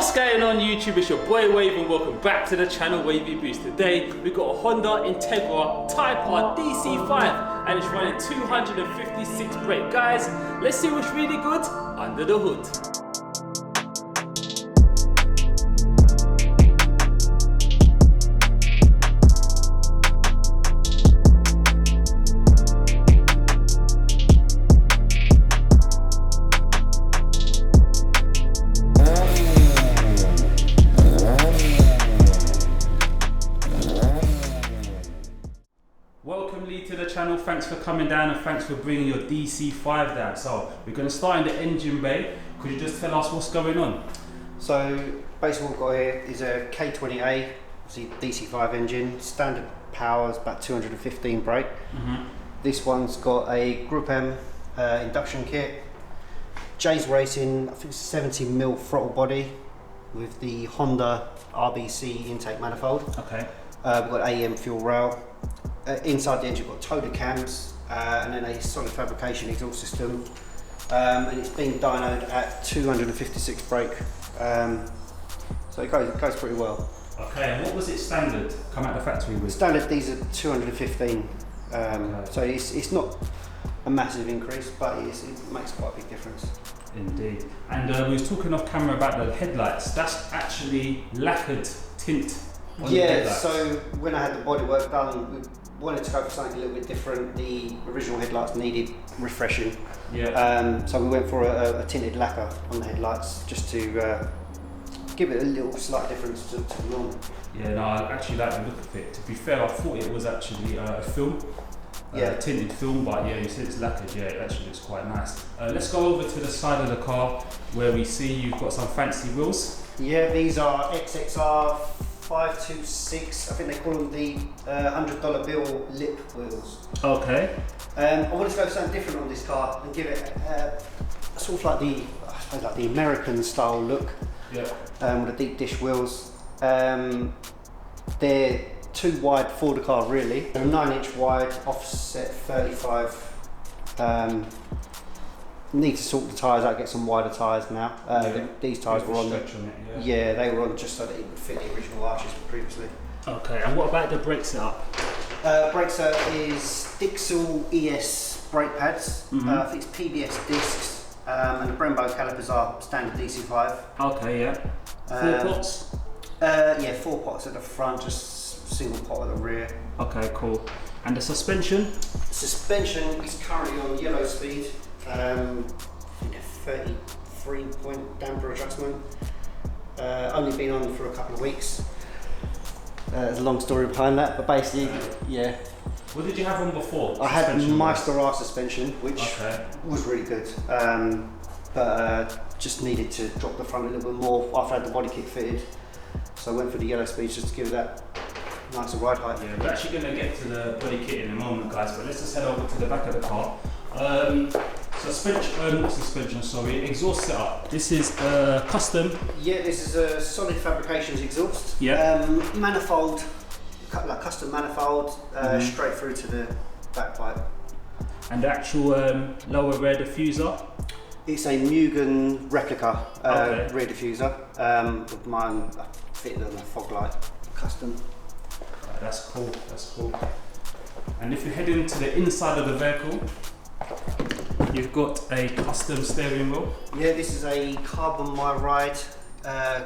What's going on YouTube? It's your boy Wave and welcome back to the channel Wavvyboost. Today we've got a Honda Integra Type R DC5 and it's running 256 brake. Guys, let's see what's really good under the hood. Welcome Lee to the channel, thanks for coming down and thanks for bringing your DC5 down. So we're going to start in the engine bay. Could you just tell us what's going on? So basically what we've got here is a K20A, obviously DC5 engine, standard power is about 215 brake. This one's got a Group M induction kit, J's Racing, I think 70mm throttle body with the Honda RBC intake manifold. Okay. We've got AEM fuel rail. Inside the engine we've got Toda cams and then a solid fabrication exhaust system, and it's been dynoed at 256 brake, so it goes pretty well. Okay, and what was it standard come out the factory with? Standard these are 215, okay. So it's not a massive increase, but it makes quite a big difference. Indeed. And we was talking off camera about the headlights. That's actually lacquered tint on the headlights. So when I had the bodywork done, we wanted to go for something a little bit different. The original headlights needed refreshing. Yeah. So we went for a tinted lacquer on the headlights just to give it a little slight difference to the normal. Yeah, no, I actually like the look of it. To be fair, I thought it was actually a film. Tinted film, but yeah, you said it's lacquered. Yeah, it actually looks quite nice. Let's go over to the side of the car where we see you've got some fancy wheels. Yeah, these are XXR 526, I think they call them the $100 bill lip wheels. Okay. I wanted to go something different on this car and give it sort of like the American style look. Yeah. With the deep dish wheels. They're too wide for the car really. They're 9-inch wide, offset 35. Need to sort the tyres out, get some wider tyres now. These tyres were on yeah, they were on just so that it would fit the original arches previously. Okay, and what about the brake setup? Brake setup is Dixel ES brake pads. I think it's PBS discs, and the Brembo calipers are standard DC5. Okay, yeah. 4 pots? Yeah, 4 pots at the front, just single pot at the rear. Okay, cool. And the suspension? Suspension is currently on yellow speed. I think a 33-point damper adjustment. Only been on for a couple of weeks. There's a long story behind that, but basically, yeah. What did you have on before? I had Meister R suspension, which was really good, but just needed to drop the front a little bit more after I had the body kit fitted. So I went for the yellow speeds just to give it that nicer ride height. Yeah, we're actually going to get to the body kit in a moment, guys, but let's just head over to the back of the car. Exhaust setup. This is custom. Yeah, this is a solid fabrications exhaust. Yeah. Manifold, like custom manifold, straight through to the back pipe. And the actual lower rear diffuser? It's a Mugen replica rear diffuser. With mine fitted on a fog light, custom. Right, that's cool. That's cool. And if you head into the inside of the vehicle, you've got a custom steering wheel. Yeah, this is a carbon My Ride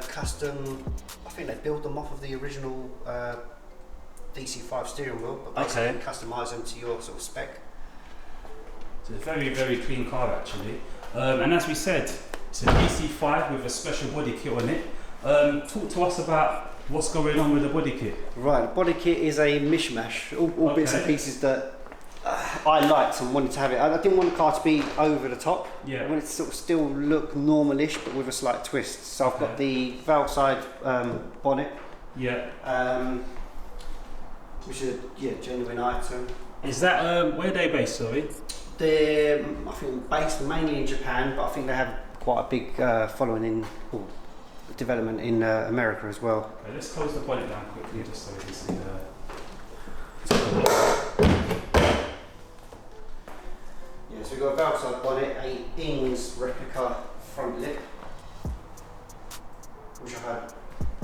custom. I think they build them off of the original DC5 steering wheel, but basically customise them to your sort of spec. It's a very, very clean car actually. And as we said, it's a DC5 with a special body kit on it. Talk to us about what's going on with the body kit. Right, the body kit is a mishmash, all bits and pieces that I liked and wanted to have it. I didn't want the car to be over the top. Yeah. I wanted to sort of still look normalish, but with a slight twist. So I've got the valve side bonnet. Yeah. Which is a genuine item. Is that where are they based? Sorry. They're I think based mainly in Japan, but I think they have quite a big following in development in America as well. Okay, let's close the bonnet down quickly just so we can see the. So we've got a valve side bonnet, a Ings replica front lip. which I've had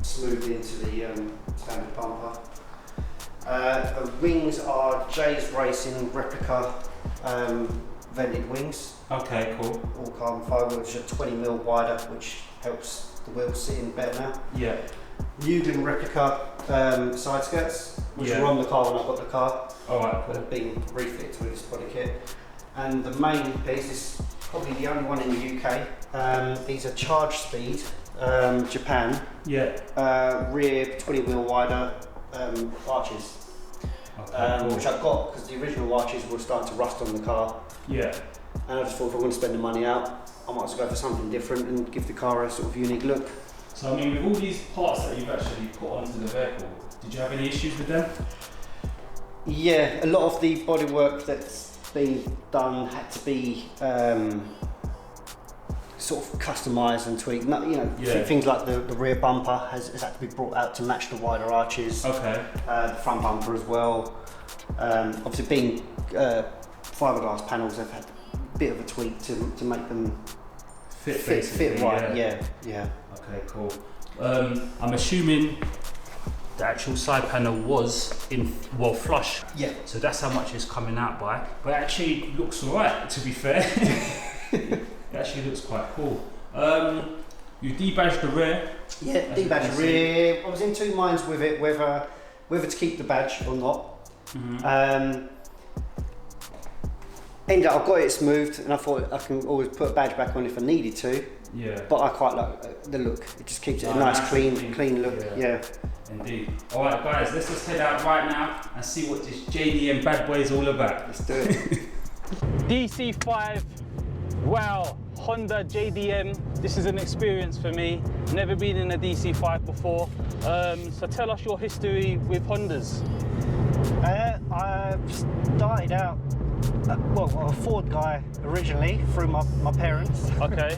smoothed into the standard bumper. The wings are Jay's Racing replica vented wings. Okay, cool. All carbon fibre, which are 20mm wider, which helps the wheels sit in better now. Yeah. Newton replica side skirts, which were on the car when I got the car. Alright, cool. They've been refitted with this body kit. And the main piece is probably the only one in the UK. These are Charge Speed, Japan. Yeah. Rear 20mm wider arches. Okay, cool. Which I've got because the original arches were starting to rust on the car. Yeah. And I just thought if I'm going to spend the money out, I might as well go for something different and give the car a sort of unique look. So I mean, with all these parts that you've actually put onto the vehicle, did you have any issues with them? Yeah, a lot of the bodywork that's been done had to be sort of customised and tweaked. You know, things like the rear bumper has had to be brought out to match the wider arches. Okay. The front bumper as well. Obviously, being fiberglass panels, they've had a bit of a tweak to make them fit right. Yeah. Okay, cool. I'm assuming the actual side panel was flush. Yeah. So that's how much it's coming out by. But it actually looks alright, to be fair. It actually looks quite cool. You debadged the rear. Yeah, debadged the rear. I was in two minds with it, whether to keep the badge or not. Mm-hmm. Ended up, I got it smoothed, and I thought I can always put a badge back on if I needed to. Yeah. But I quite like the look. It just keeps it a nice, clean look. Yeah. Indeed. All right, guys, let's just head out right now and see what this JDM bad boy is all about. Let's do it. DC5. Wow. Honda JDM. This is an experience for me. Never been in a DC5 before. So tell us your history with Hondas. I started out. A Ford guy originally through my parents. Okay.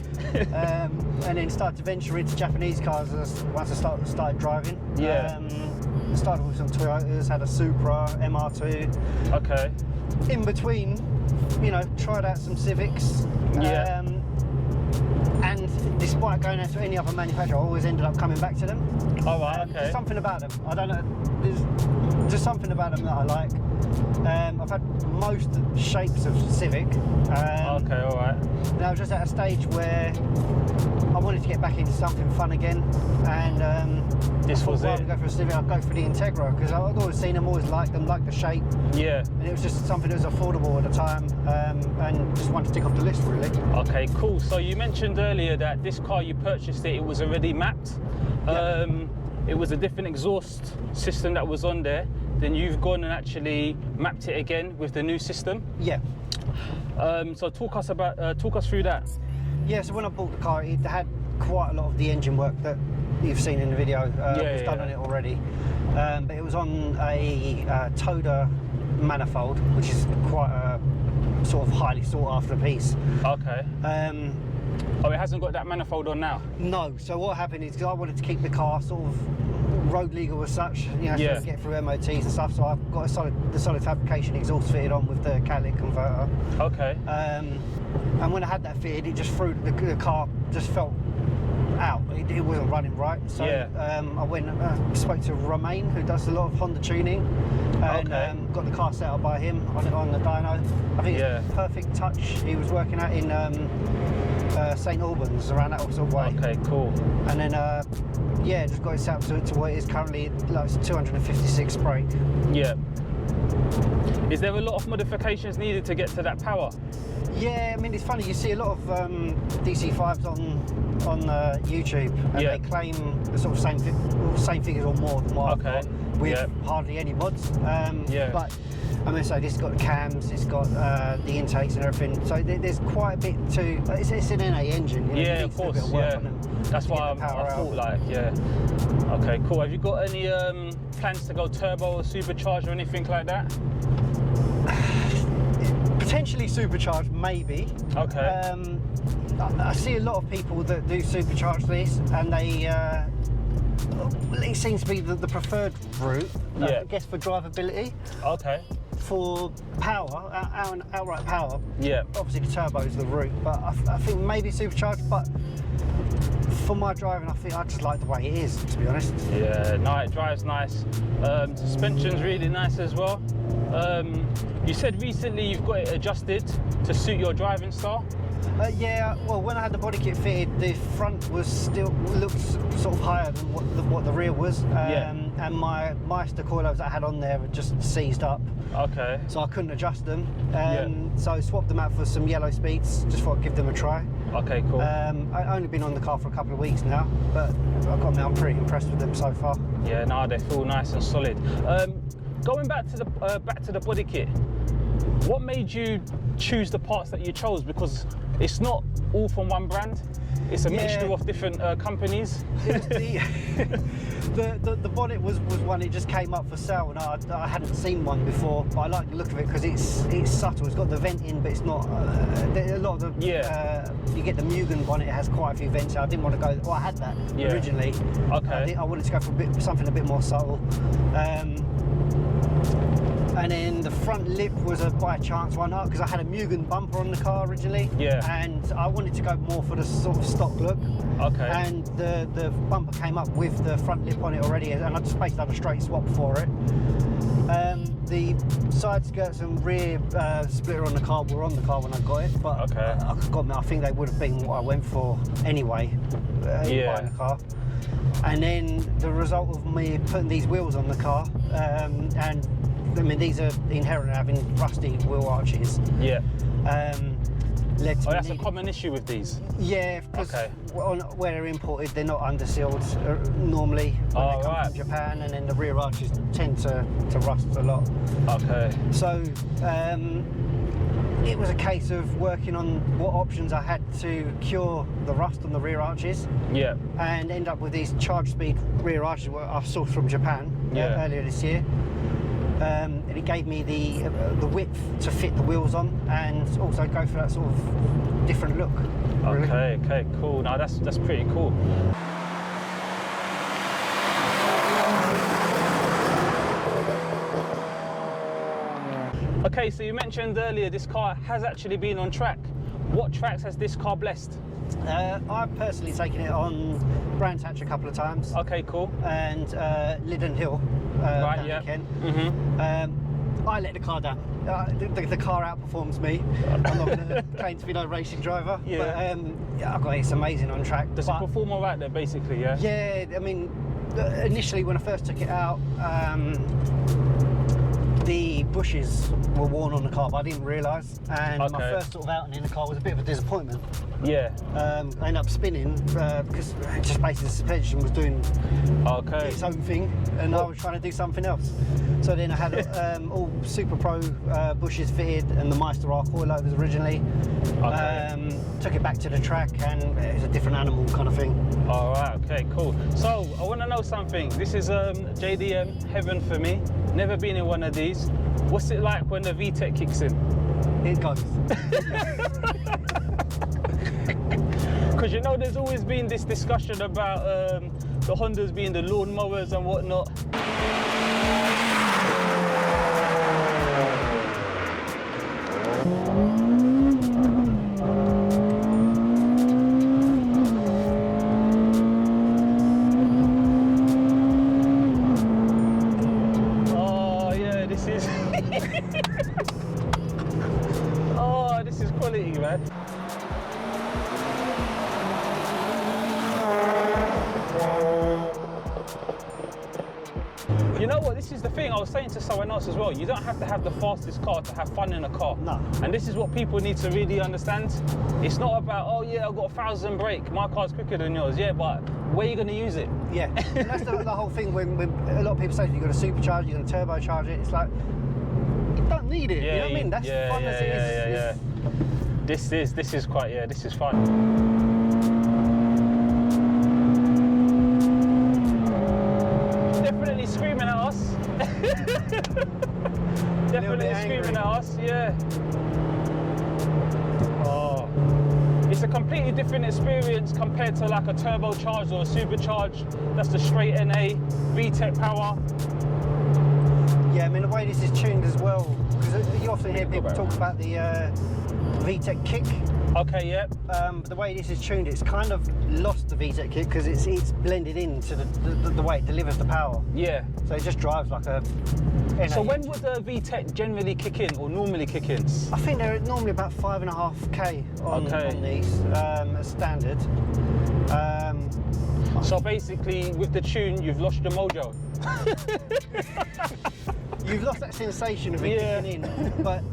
And then started to venture into Japanese cars once I started driving. Yeah. Started with some Toyotas, had a Supra, MR2. Okay. In between, tried out some Civics. Yeah. And despite going out to any other manufacturer, I always ended up coming back to them. All right, okay. There's something about them. I don't know. There's just something about them that I like. I've had most shapes of Civic. Okay, all right. And I was just at a stage where I wanted to get back into something fun again, and this was rather it. than go for a Civic, I'd go for the Integra because I'd always seen them, always liked them, liked the shape. Yeah. And it was just something that was affordable at the time, and just wanted to tick off the list really. Okay, cool. So you mentioned earlier that this car you purchased it was already mapped. Yeah. It was a different exhaust system that was on there. Then you've gone and actually mapped it again with the new system. Yeah. So talk us through that. Yeah. So when I bought the car, it had quite a lot of the engine work that you've seen in the video. It was done on it already, but it was on a Toda manifold, which is quite a sort of highly sought after piece. Okay. Oh, it hasn't got that manifold on now? No. So what happened is, because I wanted to keep the car sort of road legal as such, so to get through MOTs and stuff, so I've got the solid fabrication exhaust fitted on with the catalytic converter. Okay. And when I had that fitted, it just threw, the car just felt out. It wasn't running right. So I went and spoke to Romain, who does a lot of Honda tuning, and got the car set up by him on the dyno. I think it's Perfect Touch. He was working out in St Albans, around that sort of way. Okay, cool. And then just got it set up to what it is currently, like it's 256 brake. Yeah. Is there a lot of modifications needed to get to that power? Yeah, I mean, it's funny, you see a lot of DC5s on YouTube, and they claim the sort of same figures or more than what I've got, with hardly any mods. But I'm going to say this has got the cams, it's got the intakes and everything, so there's quite a bit to. It's an NA engine. Of course. That's why I thought Okay, cool. Have you got any plans to go turbo or supercharged or anything like that? Potentially supercharged, maybe. Okay. I see a lot of people that do supercharge this, and they it seems to be the preferred route. I guess for drivability. Okay. for power, outright power, Yeah. obviously the turbo is the route, but I think maybe supercharged, but for my driving, I think I just like the way it is, to be honest. Yeah, no, it drives nice. Suspension's really nice as well. You said recently you've got it adjusted to suit your driving style. Yeah, well, when I had the body kit fitted, the front was still looked sort of higher than what the rear was, and my Meister coilovers that I had on there were just seized up. Okay. So I couldn't adjust them. So I swapped them out for some yellow speeds, just thought I'd give them a try. Okay, cool. I've only been on the car for a couple of weeks now, but I'm pretty impressed with them so far. Yeah, no, they feel nice and solid. Going back to the body kit, what made you choose the parts that you chose? Because it's not all from one brand. It's a mixture of different companies. The bonnet was one, it just came up for sale, and I hadn't seen one before, but I like the look of it because it's subtle. It's got the vent in, but it's not a lot of the you get the Mugen bonnet, it has quite a few vents. I didn't want to go, well, I had that originally. Okay. I wanted to go for something a bit more subtle. And then the front lip was by a chance one, because I had a Mugen bumper on the car originally, and I wanted to go more for the sort of stock look. Okay. And the bumper came up with the front lip on it already, and I just basically had a straight swap for it. The side skirts and rear splitter on the car were on the car when I got it, but I think they would have been what I went for anyway in buying the car. And then the result of me putting these wheels on the car, and I mean, these are inherent in having rusty wheel arches. Yeah. Led to that's a common issue with these? Yeah, because where they're imported, they're not undersealed normally when they come from Japan, and then the rear arches tend to rust a lot. Okay. So it was a case of working on what options I had to cure the rust on the rear arches. Yeah. And end up with these charge speed rear arches I've sourced from Japan earlier this year. And it gave me the width to fit the wheels on, and also go for that sort of different look. Really. Okay, cool. Now that's pretty cool. Okay, so you mentioned earlier this car has actually been on track. What tracks has this car blessed? I've personally taken it on Brands Hatch a couple of times. Okay, cool. And Liddon Hill. Right, yeah. I let the car down. The car outperforms me. I'm not going to claim to be no racing driver, but it's amazing on track. Does it perform all right there, basically, yeah? Yeah, I mean, initially when I first took it out, the bushes were worn on the car, but I didn't realise. And my first sort of outing in the car was a bit of a disappointment. Yeah. I ended up spinning because just basically the suspension was doing its own thing, and I was trying to do something else. So then I had all Super Pro bushes fitted and the Meister R coilovers originally. Took it back to the track, and it was a different animal kind of thing. All right, okay, cool. So I want to know something. This is JDM heaven for me. Never been in one of these. What's it like when the VTEC kicks in? It goes. Because you know there's always been this discussion about the Hondas being the lawnmowers and whatnot. Oh, this is quality, man. You know what, this is the thing I was saying to someone else as well. You don't have to have the fastest car to have fun in a car. No. And this is what people need to really understand. It's not about, oh yeah, I've got 1,000 brake, my car's quicker than yours. Yeah, but where are you going to use it? Yeah, and that's the whole thing when a lot of people say you've got to supercharge it, you're going to turbocharge it. It's like, you don't need it, you know what I mean? That's fun as it is. This is fun. Definitely screaming at us. Definitely screaming at us, yeah. Oh. It's a completely different experience compared to like a turbocharged or a supercharged. That's the straight NA, VTEC power. Yeah, I mean the way this is tuned as well, often hear people talk about the VTEC kick. Okay, yep. The way this is tuned, it's kind of lost the VTEC kick because it's blended into the way it delivers the power. Yeah. So it just drives like a... So when would the VTEC generally kick in, or normally kick in? I think they're normally about 5.5k on these, as standard. So basically, with the tune, you've lost your mojo. You've lost that sensation of it kicking in, but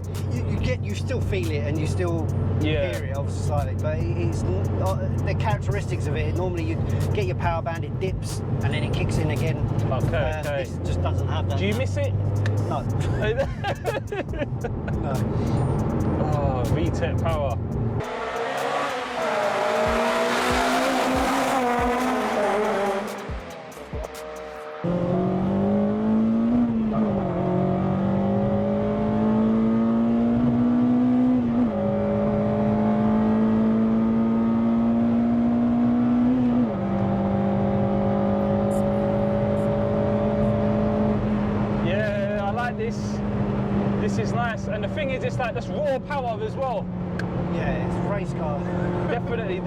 you still feel it and you still hear it, obviously slightly. But it's the characteristics of it. Normally, you get your power band, it dips, and then it kicks in again. Okay. This just doesn't have that. Do you miss it? No. No. Oh, VTEC power. This is nice, and the thing is, it's like this raw power as well. Yeah, it's a race car. Definitely.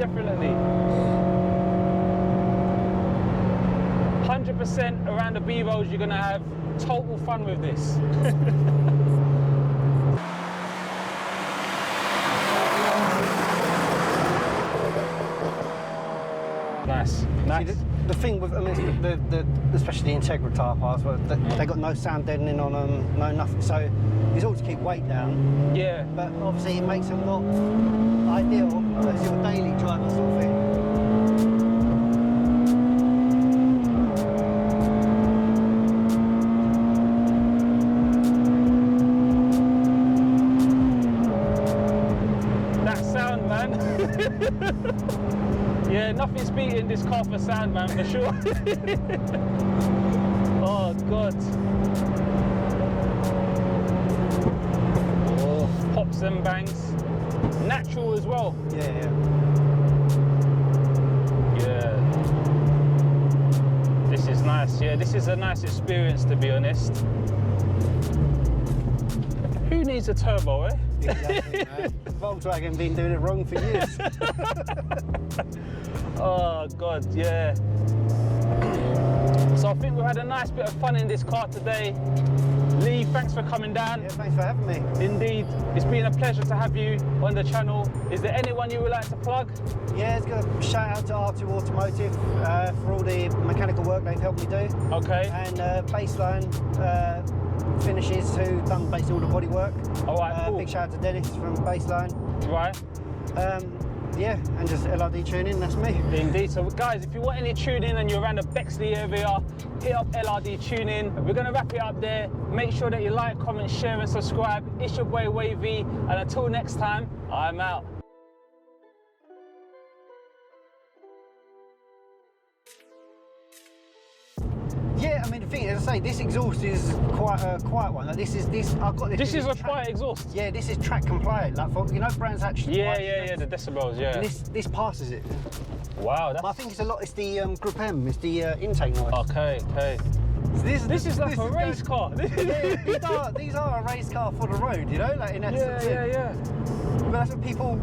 100% around the B roads, you're gonna have total fun with this. Nice. See, the thing with them is especially the Integra tyre parts, they got no sound deadening on them, no nothing. So it's all to keep weight down. Yeah. But obviously it makes them not ideal as your daily driver sort of thing. That sound, man. Yeah, nothing's beating this car for sound, man, for sure. Oh, God. Oh, pops and bangs. Natural as well. Yeah. This is nice. Yeah, this is a nice experience, to be honest. Who needs a turbo, eh? Exactly, man. Volkswagen been doing it wrong for years. Oh God, yeah. So I think we've had a nice bit of fun in this car today. Lee, thanks for coming down. Yeah, thanks for having me. Indeed, it's been a pleasure to have you on the channel. Is there anyone you would like to plug? Yeah, it's got a shout out to R2 Automotive for all the mechanical work they've helped me do. Okay. And Baseline Finishes, who done basically all the body work. All right, cool. Big shout out to Dennis from Baseline. Right. Yeah, and just LRD tuning, that's me. Indeed. So guys, if you want any tuning and you're around the Bexley area, hit up LRD Tuning. We're gonna wrap it up there. Make sure that you like, comment, share and subscribe. It's your boy Wavy, and until next time, I'm out. Yeah, I mean the thing is, as I say, this exhaust is quite a quiet one. Like this. I've got this. This is a quiet exhaust. Yeah, this is track compliant. Like for, brands actually. Yeah, the decibels. Yeah. And this passes it. Wow, that's... But I think it's the Group M. It's the intake noise. Okay. So this is like a race car. Yeah, these are a race car for the road. You know, like in that sense. Yeah. But that's what people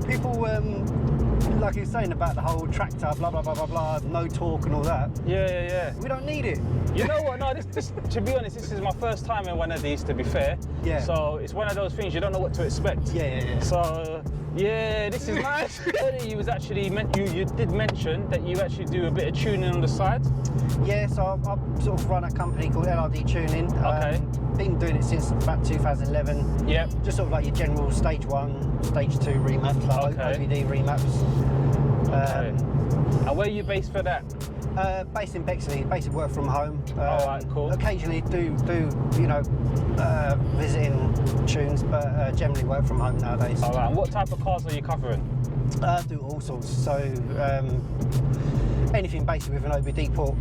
like you were saying about the whole tractor, blah blah blah blah blah, no torque and all that. Yeah. We don't need it. You know what? No, this to be honest, this is my first time in one of these. To be fair. Yeah. So it's one of those things you don't know what to expect. Yeah. So yeah, this is nice. Earlier you was actually you did mention that you actually do a bit of tuning on the side. Yeah, so I sort of run a company called LRD Tuning. Okay. Been doing it since about 2011. Yep. Just sort of like your general stage 1, stage 2 remaps, like OBD remaps. Okay. And where are you based for that? Based in Bexley, basically work from home. Alright, cool. Occasionally do visiting tunes, but generally work from home nowadays. Alright, and what type of cars are you covering? Do all sorts. So anything basically with an OBD port.